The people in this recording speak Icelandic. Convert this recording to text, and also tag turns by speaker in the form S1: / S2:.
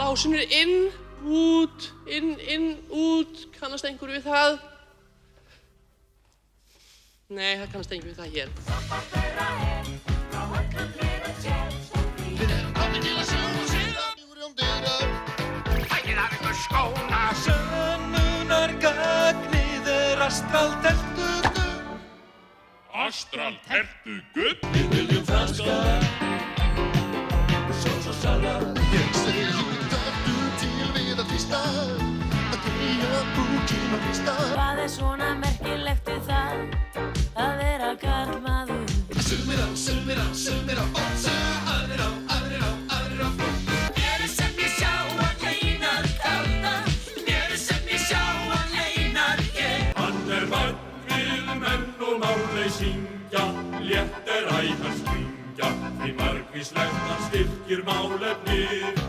S1: Lásin inn, út, inn, út. Kannast einhver við það? Nei, það kannast einhver við það hér.
S2: Við erum komin til að sjá og séra Júrjón dyra.
S3: Fækið af ykkur skóna. Sönnunargagnið astraltertugu.
S4: Astraltertugu?
S3: Við viljum franska. Sós og salat.
S2: Ég segi taktu til við að tvista. Að deyja búkinn og hrista.
S5: Hvað svona merkilegt við það að vera karlmaður?
S2: Sumir á, ótsa. Aðrir á,
S5: Mér sem ég sjá hann leinar kalda. Mér sem ég sjá hann leinar ég.
S4: Hann vænn við menn og málleysyngja, létt æ hans hringja, því margvíslegt hann styrkir málefnið.